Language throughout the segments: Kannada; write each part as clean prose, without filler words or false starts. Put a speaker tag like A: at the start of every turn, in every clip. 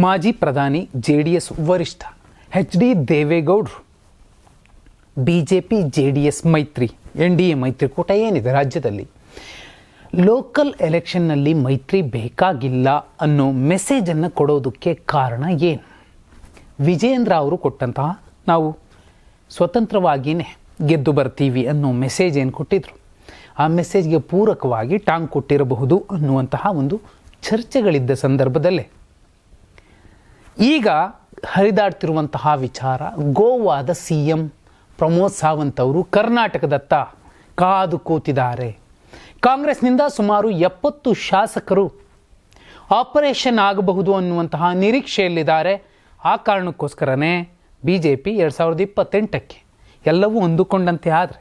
A: ಮಾಜಿ ಪ್ರಧಾನಿ JDS ವರಿಷ್ಠ HD ದೇವೇಗೌಡರು BJP JDS ಮೈತ್ರಿ NDA ಮೈತ್ರಿಕೂಟ ಏನಿದೆ ರಾಜ್ಯದಲ್ಲಿ ಲೋಕಲ್ ಎಲೆಕ್ಷನ್ನಲ್ಲಿ ಮೈತ್ರಿ ಬೇಕಾಗಿಲ್ಲ ಅನ್ನೋ ಮೆಸೇಜನ್ನು ಕೊಡೋದಕ್ಕೆ ಕಾರಣ ಏನು? ವಿಜಯೇಂದ್ರ ಅವರು ಕೊಟ್ಟಂತಹ ನಾವು ಸ್ವತಂತ್ರವಾಗಿಯೇ ಗೆದ್ದು ಬರ್ತೀವಿ ಅನ್ನೋ ಮೆಸೇಜ್ ಏನು ಕೊಟ್ಟಿದ್ರು, ಆ ಮೆಸೇಜ್ಗೆ ಪೂರಕವಾಗಿ ಟಾಂಗ್ ಕೊಟ್ಟಿರಬಹುದು ಅನ್ನುವಂತಹ ಒಂದು ಚರ್ಚೆಗಳಿದ್ದ ಸಂದರ್ಭದಲ್ಲೇ ಈಗ ಹರಿದಾಡ್ತಿರುವಂತಹ ವಿಚಾರ, ಗೋವಾದ CM ಪ್ರಮೋದ್ ಸಾವಂತ್ ಅವರು ಕರ್ನಾಟಕದತ್ತ ಕಾದು ಕೂತಿದ್ದಾರೆ. ಕಾಂಗ್ರೆಸ್ನಿಂದ ಸುಮಾರು 70 ಶಾಸಕರು ಆಪರೇಷನ್ ಆಗಬಹುದು ಅನ್ನುವಂತಹ ನಿರೀಕ್ಷೆಯಲ್ಲಿದ್ದಾರೆ. ಆ ಕಾರಣಕ್ಕೋಸ್ಕರನೇ BJP 2028ಕ್ಕೆ ಎಲ್ಲವೂ ಅಂದುಕೊಂಡಂತೆ ಆದರೆ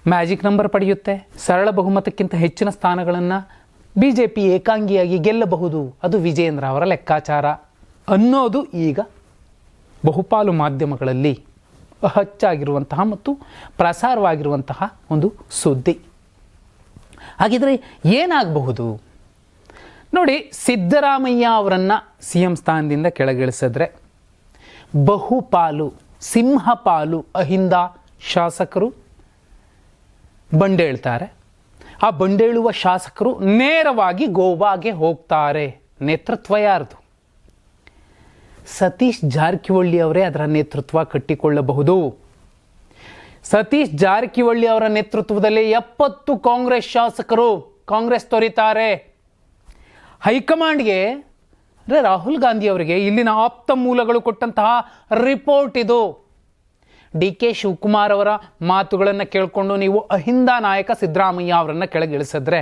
A: ಮ್ಯಾಜಿಕ್ ನಂಬರ್ ಪಡೆಯುತ್ತೆ, ಸರಳ ಬಹುಮತಕ್ಕಿಂತ ಹೆಚ್ಚಿನ ಸ್ಥಾನಗಳನ್ನು BJP ಏಕಾಂಗಿಯಾಗಿ ಗೆಲ್ಲಬಹುದು, ಅದು ವಿಜಯೇಂದ್ರ ಅವರ ಲೆಕ್ಕಾಚಾರ ಅನ್ನೋದು ಈಗ ಬಹುಪಾಲು ಮಾಧ್ಯಮಗಳಲ್ಲಿ ಹಚ್ಚಾಗಿರುವಂತಹ ಮತ್ತು ಪ್ರಸಾರವಾಗಿರುವಂತಹ ಒಂದು ಸುದ್ದಿ. ಹಾಗಿದ್ರೆ ಏನಾಗಬಹುದು ನೋಡಿ, ಸಿದ್ದರಾಮಯ್ಯ ಅವರನ್ನು CM ಸ್ಥಾನದಿಂದ ಕೆಳಗಿಳಿಸಿದ್ರೆ ಬಹುಪಾಲು ಸಿಂಹಪಾಲು ಅಹಿಂದ ಶಾಸಕರು ಬಂಡೇಳ್ತಾರೆ. ಆ ಬಂಡೇಳುವ ಶಾಸಕರು ನೇರವಾಗಿ ಗೋವಾಗೆ ಹೋಗ್ತಾರೆ. ನೇತೃತ್ವ ಯಾರ್ದು? ಸತೀಶ್ ಜಾರಕಿಹೊಳಿ ಅವರೇ ಅದರ ನೇತೃತ್ವ ಕಟ್ಟಿಕೊಳ್ಳಬಹುದು. ಸತೀಶ್ ಜಾರಕಿಹೊಳಿ ಅವರ ನೇತೃತ್ವದಲ್ಲಿ 70 ಕಾಂಗ್ರೆಸ್ ಶಾಸಕರು ಕಾಂಗ್ರೆಸ್ ತೊರೆತಾರೆ. ಹೈಕಮಾಂಡ್ಗೆ ರಾಹುಲ್ ಗಾಂಧಿ ಅವರಿಗೆ ಇಲ್ಲಿನ ಆಪ್ತ ಮೂಲಗಳು ಕೊಟ್ಟಂತಹ ರಿಪೋರ್ಟ್ ಇದು. DK ಶಿವಕುಮಾರ್ ಅವರ ಮಾತುಗಳನ್ನು ಕೇಳಿಕೊಂಡು ನೀವು ಅಹಿಂದ ನಾಯಕ ಸಿದ್ದರಾಮಯ್ಯ ಅವರನ್ನು ಕೆಳಗಿಳಿಸಿದ್ರೆ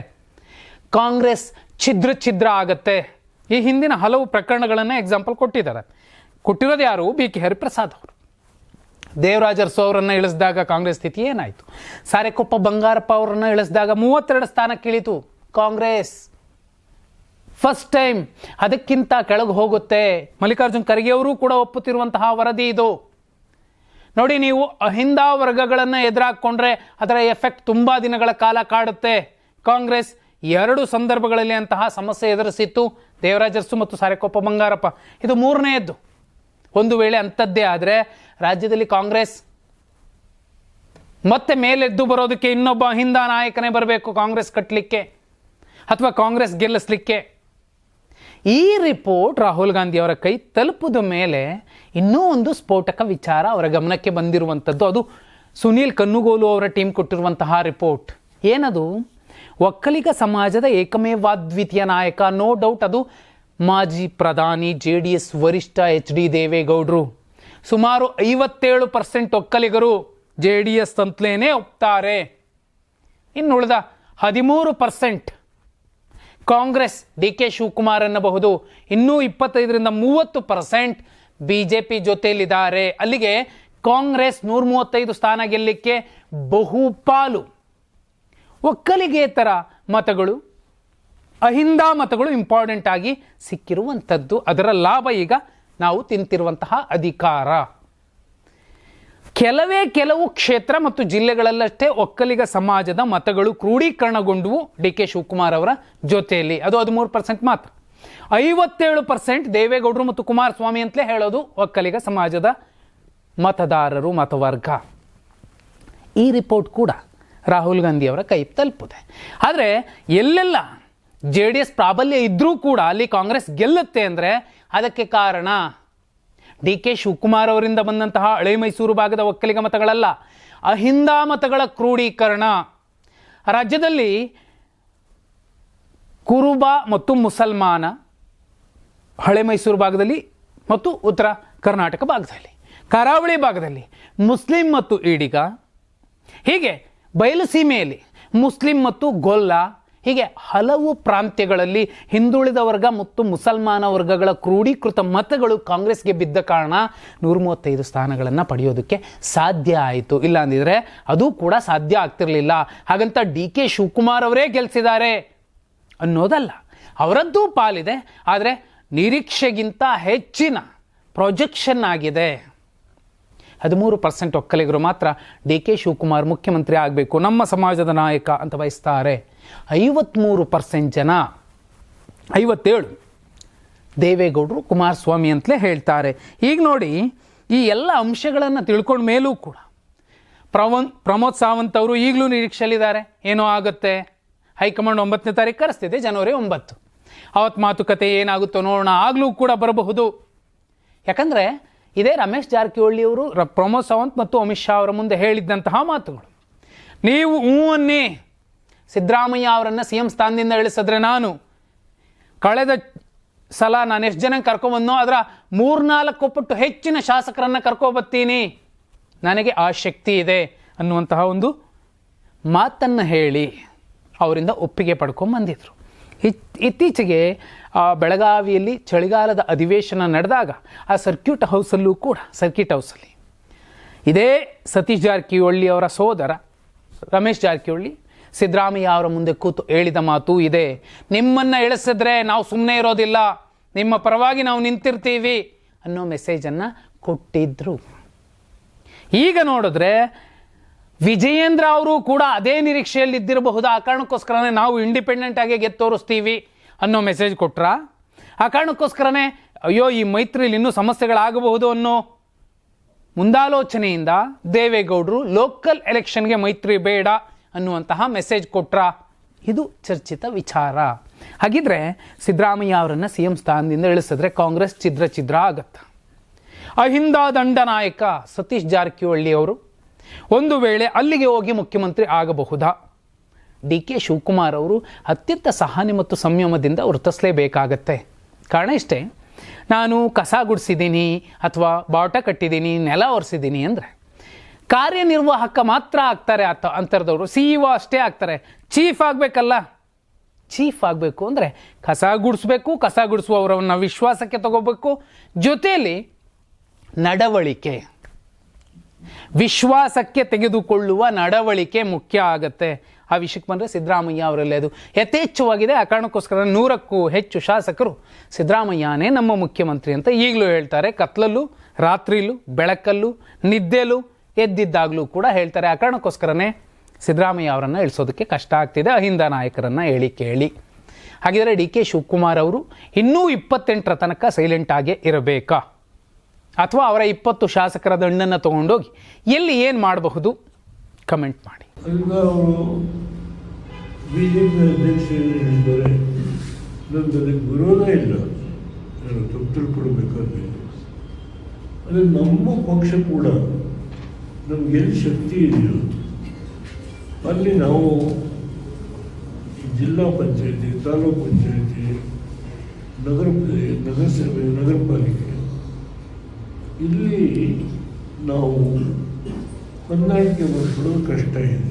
A: ಕಾಂಗ್ರೆಸ್ ಛಿದ್ರ ಆಗತ್ತೆ. ಈ ಹಿಂದಿನ ಹಲವು ಪ್ರಕರಣಗಳನ್ನು ಎಕ್ಸಾಂಪಲ್ ಕೊಟ್ಟಿದ್ದಾರೆ. ಕೊಟ್ಟಿರೋದು ಯಾರು? BK ಹರಿಪ್ರಸಾದ್ ಅವರು. ದೇವರಾಜ ಅರಸು ಅವರನ್ನು ಇಳಿಸಿದಾಗ ಕಾಂಗ್ರೆಸ್ ಸ್ಥಿತಿ ಏನಾಯಿತು? ಸಾರೆಕೊಪ್ಪ ಬಂಗಾರಪ್ಪ ಅವರನ್ನು ಇಳಿಸಿದಾಗ 32 ಸ್ಥಾನಕ್ಕೆ ಇಳಿತು ಕಾಂಗ್ರೆಸ್. ಫಸ್ಟ್ ಟೈಮ್ ಅದಕ್ಕಿಂತ ಕೆಳಗೆ ಹೋಗುತ್ತೆ. ಮಲ್ಲಿಕಾರ್ಜುನ್ ಖರ್ಗೆ ಅವರು ಕೂಡ ಒಪ್ಪುತ್ತಿರುವಂತಹ ವರದಿ ಇದು. ನೋಡಿ, ನೀವು ಅಹಿಂದ ವರ್ಗಗಳನ್ನು ಎದುರಾಕೊಂಡ್ರೆ ಅದರ ಎಫೆಕ್ಟ್ ತುಂಬ ದಿನಗಳ ಕಾಲ ಕಾಡುತ್ತೆ. ಕಾಂಗ್ರೆಸ್ 2 ಸಂದರ್ಭಗಳಲ್ಲಿ ಅಂತಹ ಸಮಸ್ಯೆ ಎದುರಿಸಿತ್ತು, ದೇವರಾಜ ಅರಸು ಮತ್ತು ಸಾರೆಕೊಪ್ಪ ಬಂಗಾರಪ್ಪ. ಇದು 3ನೇದ್ದು. ಒಂದು ವೇಳೆ ಅಂಥದ್ದೇ ಆದರೆ ರಾಜ್ಯದಲ್ಲಿ ಕಾಂಗ್ರೆಸ್ ಮತ್ತೆ ಮೇಲೆದ್ದು ಬರೋದಕ್ಕೆ ಇನ್ನೊಬ್ಬ ಅಹಿಂದ ನಾಯಕನೇ ಬರಬೇಕು ಕಾಂಗ್ರೆಸ್ ಕಟ್ಟಲಿಕ್ಕೆ ಅಥವಾ ಕಾಂಗ್ರೆಸ್ ಗೆಲ್ಲಿಸಲಿಕ್ಕೆ. ಈ ರಿಪೋರ್ಟ್ ರಾಹುಲ್ ಗಾಂಧಿ ಅವರ ಕೈ ತಲುಪಿದ ಮೇಲೆ ಇನ್ನೂ ಒಂದು ಸ್ಫೋಟಕ ವಿಚಾರ ಅವರ ಗಮನಕ್ಕೆ ಬಂದಿರುವಂಥದ್ದು. ಅದು ಸುನೀಲ್ ಕನ್ನುಗೋಲು ಅವರ ಟೀಮ್ ಕೊಟ್ಟಿರುವಂತಹ ರಿಪೋರ್ಟ್. ಏನದು? ಒಕ್ಕಲಿಗ ಸಮಾಜದ ಏಕಮೇವಾದ್ವಿತೀಯ ನಾಯಕ, ನೋ ಡೌಟ್ ಅದು ಮಾಜಿ ಪ್ರಧಾನಿ JDS ವರಿಷ್ಠ HD ದೇವೇಗೌಡರು. ಸುಮಾರು 57% ಒಕ್ಕಲಿಗರು JDS ಅಂತಲೇನೆ ಒಪ್ತಾರೆ. ಇನ್ನುಳಿದ 13% ಕಾಂಗ್ರೆಸ್ DK ಶಿವಕುಮಾರ್ ಅನ್ನಬಹುದು. ಇನ್ನೂ 25-30% BJP ಜೊತೆಯಲ್ಲಿದ್ದಾರೆ. ಅಲ್ಲಿಗೆ ಕಾಂಗ್ರೆಸ್ 135 ಸ್ಥಾನ ಗೆಲ್ಲಲಿಕ್ಕೆ ಬಹುಪಾಲು ಒಕ್ಕಲಿಗೇತರ ಮತಗಳು, ಅಹಿಂದ ಮತಗಳು ಇಂಪಾರ್ಟೆಂಟ್ ಆಗಿ ಸಿಕ್ಕಿರುವಂಥದ್ದು. ಅದರ ಲಾಭ ಈಗ ನಾವು ತಿಂತಿರುವಂತಹ ಅಧಿಕಾರ. ಕೆಲವು ಕ್ಷೇತ್ರ ಮತ್ತು ಜಿಲ್ಲೆಗಳಲ್ಲಷ್ಟೇ ಒಕ್ಕಲಿಗ ಸಮಾಜದ ಮತಗಳು ಕ್ರೋಢೀಕರಣಗೊಂಡವು DK ಶಿವಕುಮಾರ್ ಅವರ ಜೊತೆಯಲ್ಲಿ. ಅದು 13% ಮಾತ್ರ. 57% ದೇವೇಗೌಡರು ಮತ್ತು ಕುಮಾರಸ್ವಾಮಿ ಅಂತಲೇ ಹೇಳೋದು ಒಕ್ಕಲಿಗ ಸಮಾಜದ ಮತದಾರರು, ಮತವರ್ಗ. ಈ ರಿಪೋರ್ಟ್ ಕೂಡ ರಾಹುಲ್ ಗಾಂಧಿ ಅವರ ಕೈ ತಲುಪಿದೆ. ಆದರೆ ಎಲ್ಲೆಲ್ಲ JDS ಪ್ರಾಬಲ್ಯ ಇದ್ದರೂ ಕೂಡ ಅಲ್ಲಿ ಕಾಂಗ್ರೆಸ್ ಗೆಲ್ಲುತ್ತೆ ಅಂದರೆ ಅದಕ್ಕೆ ಕಾರಣ DK ಶಿವಕುಮಾರ್ ಅವರಿಂದ ಬಂದಂತಹ ಹಳೆ ಮೈಸೂರು ಭಾಗದ ಒಕ್ಕಲಿಗ ಮತಗಳಲ್ಲ, ಅಹಿಂದ ಮತಗಳ ಕ್ರೋಢೀಕರಣ. ರಾಜ್ಯದಲ್ಲಿ ಕುರುಬ ಮತ್ತು ಮುಸಲ್ಮಾನ ಹಳೆ ಮೈಸೂರು ಭಾಗದಲ್ಲಿ ಮತ್ತು ಉತ್ತರ ಕರ್ನಾಟಕ ಭಾಗದಲ್ಲಿ, ಕರಾವಳಿ ಭಾಗದಲ್ಲಿ ಮುಸ್ಲಿಂ ಮತ್ತು ಈಡಿಗ, ಹೀಗೆ ಬಯಲುಸೀಮೆಯಲ್ಲಿ ಮುಸ್ಲಿಂ ಮತ್ತು ಗೊಲ್ಲ, ಹೀಗೆ ಹಲವು ಪ್ರಾಂತ್ಯಗಳಲ್ಲಿ ಹಿಂದುಳಿದ ವರ್ಗ ಮತ್ತು ಮುಸಲ್ಮಾನ ವರ್ಗಗಳ ಕ್ರೋಢೀಕೃತ ಮತಗಳು ಕಾಂಗ್ರೆಸ್ಗೆ ಬಿದ್ದ ಕಾರಣ 135 ಸ್ಥಾನಗಳನ್ನು ಪಡೆಯೋದಕ್ಕೆ ಸಾಧ್ಯ ಆಯಿತು. ಇಲ್ಲ ಅಂದಿದ್ರೆ ಅದು ಕೂಡ ಸಾಧ್ಯ ಆಗ್ತಿರಲಿಲ್ಲ. ಹಾಗಂತ DK ಶಿವಕುಮಾರ್ ಅವರೇ ಗೆಲ್ಲಿಸಿದ್ದಾರೆ ಅನ್ನೋದಲ್ಲ, ಅವರದ್ದೂ ಪಾಲಿದೆ. ಆದರೆ ನಿರೀಕ್ಷೆಗಿಂತ ಹೆಚ್ಚಿನ ಪ್ರೊಜೆಕ್ಷನ್ ಆಗಿದೆ. 13% ಒಕ್ಕಲಿಗರು ಮಾತ್ರ DK ಶಿವಕುಮಾರ್ ಮುಖ್ಯಮಂತ್ರಿ ಆಗಬೇಕು, ನಮ್ಮ ಸಮಾಜದ ನಾಯಕ ಅಂತ ಬಯಸ್ತಾರೆ. 53% ಜನ, 57 ದೇವೇಗೌಡರು ಕುಮಾರಸ್ವಾಮಿ ಅಂತಲೇ ಹೇಳ್ತಾರೆ. ಈಗ ನೋಡಿ, ಈ ಎಲ್ಲ ಅಂಶಗಳನ್ನು ತಿಳ್ಕೊಂಡ ಮೇಲೂ ಕೂಡ ಪ್ರಮೋದ್ ಸಾವಂತ್ ಅವರು ಈಗಲೂ ನಿರೀಕ್ಷೆಯಲ್ಲಿದ್ದಾರೆ. ಏನೋ ಆಗುತ್ತೆ, ಹೈಕಮಾಂಡ್ 9ನೇ ತಾರೀಕು ಕರೆಸ್ತಿದೆ, ಜನವರಿ 9. ಅವತ್ತು ಮಾತುಕತೆ ಏನಾಗುತ್ತೋ ನೋಡೋಣ, ಆಗಲೂ ಕೂಡ ಬರಬಹುದು. ಯಾಕಂದರೆ ಇದೇ ರಮೇಶ್ ಜಾರಕಿಹೊಳಿ ಅವರು ಪ್ರಮೋದ್ ಸಾವಂತ್ ಮತ್ತು ಅಮಿತ್ ಶಾ ಅವರ ಮುಂದೆ ಹೇಳಿದ್ದಂತಹ ಮಾತುಗಳು. ನೀವು ಅನ್ನಿ ಸಿದ್ದರಾಮಯ್ಯ ಅವರನ್ನು ಸಿ ಎಂ ಸ್ಥಾನದಿಂದ ಇಳಿಸಿದ್ರೆ ನಾನು ಕಳೆದ ಸಲ ನಾನು ಎಷ್ಟು ಜನ ಕರ್ಕೊಬಂದೋ ಅದರ 3-4 ಪಟ್ಟು ಹೆಚ್ಚಿನ ಶಾಸಕರನ್ನು ಕರ್ಕೊಬರ್ತೀನಿ, ನನಗೆ ಆ ಶಕ್ತಿ ಇದೆ ಅನ್ನುವಂತಹ ಒಂದು ಮಾತನ್ನು ಹೇಳಿ ಅವರಿಂದ ಒಪ್ಪಿಗೆ ಪಡ್ಕೊಂಬಂದಿದ್ರು. ಇತ್ತೀಚೆಗೆ ಬೆಳಗಾವಿಯಲ್ಲಿ ಚಳಿಗಾಲದ ಅಧಿವೇಶನ ನಡೆದಾಗ ಆ ಸರ್ಕ್ಯೂಟ್ ಹೌಸಲ್ಲಿ ಇದೇ ಸತೀಶ್ ಜಾರಕಿಹೊಳಿ ಅವರ ಸೋದರ ರಮೇಶ್ ಜಾರಕಿಹೊಳಿ ಸಿದ್ದರಾಮಯ್ಯ ಅವರ ಮುಂದೆ ಕೂತು ಹೇಳಿದ ಮಾತು ಇದೆ, ನಿಮ್ಮನ್ನು ಇಳಿಸಿದ್ರೆ ನಾವು ಸುಮ್ಮನೆ ಇರೋದಿಲ್ಲ, ನಿಮ್ಮ ಪರವಾಗಿ ನಾವು ನಿಂತಿರ್ತೀವಿ ಅನ್ನೋ ಮೆಸೇಜನ್ನು ಕೊಟ್ಟಿದ್ರು. ಈಗ ನೋಡಿದ್ರೆ ವಿಜಯೇಂದ್ರ ಅವರು ಕೂಡ ಅದೇ ನಿರೀಕ್ಷೆಯಲ್ಲಿ ಇದ್ದಿರಬಹುದು. ಆ ಕಾರಣಕ್ಕೋಸ್ಕರನೇ ನಾವು ಇಂಡಿಪೆಂಡೆಂಟ್ ಆಗಿ ಗೆದ್ದು ತೋರಿಸ್ತೀವಿ ಅನ್ನೋ ಮೆಸೇಜ್ ಕೊಟ್ರ. ಆ ಕಾರಣಕ್ಕೋಸ್ಕರನೇ ಅಯ್ಯೋ ಈ ಮೈತ್ರಿಲಿ ಇನ್ನೂ ಸಮಸ್ಯೆಗಳಾಗಬಹುದು ಅನ್ನೋ ಮುಂದಾಲೋಚನೆಯಿಂದ ದೇವೇಗೌಡರು ಲೋಕಲ್ ಎಲೆಕ್ಷನ್ಗೆ ಮೈತ್ರಿ ಬೇಡ ಅನ್ನುವಂತಹ ಮೆಸೇಜ್ ಕೊಟ್ರ. ಇದು ಚರ್ಚಿತ ವಿಚಾರ. ಹಾಗಿದ್ರೆ ಸಿದ್ದರಾಮಯ್ಯ ಅವರನ್ನು ಸಿ ಎಂ ಸ್ಥಾನದಿಂದ ಇಳಿಸಿದ್ರೆ ಕಾಂಗ್ರೆಸ್ ಛಿದ್ರ ಆಗತ್ತೆ. ಅಹಿಂದ ದಂಡ ನಾಯಕ ಸತೀಶ್ ಜಾರಕಿಹೊಳಿ ಅವರು ಒಂದು ವೇಳೆ ಅಲ್ಲಿಗೆ ಹೋಗಿ ಮುಖ್ಯಮಂತ್ರಿ ಆಗಬಹುದಾ? ಡಿ ಕೆ ಶಿವಕುಮಾರ್ ಅವರು ಅತ್ಯಂತ ಸಹನೆ ಮತ್ತು ಸಂಯಮದಿಂದ ವರ್ತಿಸಲೇಬೇಕಾಗತ್ತೆ. ಕಾರಣ ಇಷ್ಟೇ, ನಾನು ಕಸ ಗುಡಿಸಿದ್ದೀನಿ ಅಥವಾ ಬಾವುಟ ಕಟ್ಟಿದ್ದೀನಿ, ನೆಲ ಒರೆಸಿದ್ದೀನಿ ಅಂದರೆ ಕಾರ್ಯನಿರ್ವಾಹಕ ಮಾತ್ರ ಆಗ್ತಾರೆ. ಅಂತರದವರು CEO ಅಷ್ಟೇ ಆಗ್ತಾರೆ. ಚೀಫ್ ಆಗಬೇಕಲ್ಲ. ಚೀಫ್ ಆಗಬೇಕು ಅಂದರೆ ಕಸ ಗುಡಿಸ್ಬೇಕು, ಕಸ ಗುಡಿಸುವವರನ್ನು ವಿಶ್ವಾಸಕ್ಕೆ ತಗೋಬೇಕು, ಜೊತೆಯಲ್ಲಿ ನಡವಳಿಕೆ, ವಿಶ್ವಾಸಕ್ಕೆ ತೆಗೆದುಕೊಳ್ಳುವ ನಡವಳಿಕೆ ಮುಖ್ಯ ಆಗತ್ತೆ. ಆ ವಿಷಯಕ್ಕೆ ಬಂದರೆ ಸಿದ್ದರಾಮಯ್ಯ ಅವರಲ್ಲಿ ಅದು ಯಥೇಚ್ಛವಾಗಿದೆ. ಆ ಕಾರಣಕ್ಕೋಸ್ಕರ 100ಕ್ಕೂ ಹೆಚ್ಚು ಶಾಸಕರು ಸಿದ್ದರಾಮಯ್ಯನೇ ನಮ್ಮ ಮುಖ್ಯಮಂತ್ರಿ ಅಂತ ಈಗಲೂ ಹೇಳ್ತಾರೆ. ಕತ್ಲಲ್ಲೂ, ರಾತ್ರಿಲೂ, ಬೆಳಕಲ್ಲೂ, ನಿದ್ದೆಲೂ, ಎದ್ದಿದ್ದಾಗಲೂ ಕೂಡ ಹೇಳ್ತಾರೆ. ಆ ಕಾರಣಕ್ಕೋಸ್ಕರನೇ ಸಿದ್ದರಾಮಯ್ಯ ಅವರನ್ನು ಇಳಿಸೋದಕ್ಕೆ ಕಷ್ಟ ಆಗ್ತಿದೆ, ಅಹಿಂದ ನಾಯಕರನ್ನು ಕೇಳಿ. ಹಾಗಿದ್ರೆ ಡಿ ಕೆ ಶಿವಕುಮಾರ್ ಅವರು ಇನ್ನೂ 28ರ ತನಕ ಸೈಲೆಂಟ್ ಆಗೇ ಇರಬೇಕಾ, ಅಥವಾ ಅವರ 20 ಶಾಸಕರ ದಂಡನ್ನು ತೊಗೊಂಡೋಗಿ ಎಲ್ಲಿ ಏನು ಮಾಡಬಹುದು? ಕಮೆಂಟ್ ಮಾಡಿ.
B: ಬಿಜೆಪಿ ಅಧ್ಯಕ್ಷ ಹೇಳಿದ್ದಾರೆ, ನಮ್ದು ಅದಕ್ಕೆ ವಿರೋಧ ಇಲ್ಲ, ನಾನು ತಿಳ್ಕೊಳ್ಬೇಕಾದ್ರೆ. ಆದರೆ ನಮ್ಮ ಪಕ್ಷ ಕೂಡ ನಮ್ಗೆ ಎಲ್ಲಿ ಶಕ್ತಿ ಇದೆಯೋ ಅಲ್ಲಿ ನಾವು ಜಿಲ್ಲಾ ಪಂಚಾಯತಿ, ತಾಲೂಕು ಪಂಚಾಯತಿ, ನಗರಸಭೆ, ನಗರ ಪಾಲಿಕೆ, ಇಲ್ಲಿ ನಾವು ಹೊಂದಾಣಿಕೆ ಮಾಡಿಕೊಳ್ಳೋದು ಕಷ್ಟ ಇದೆ.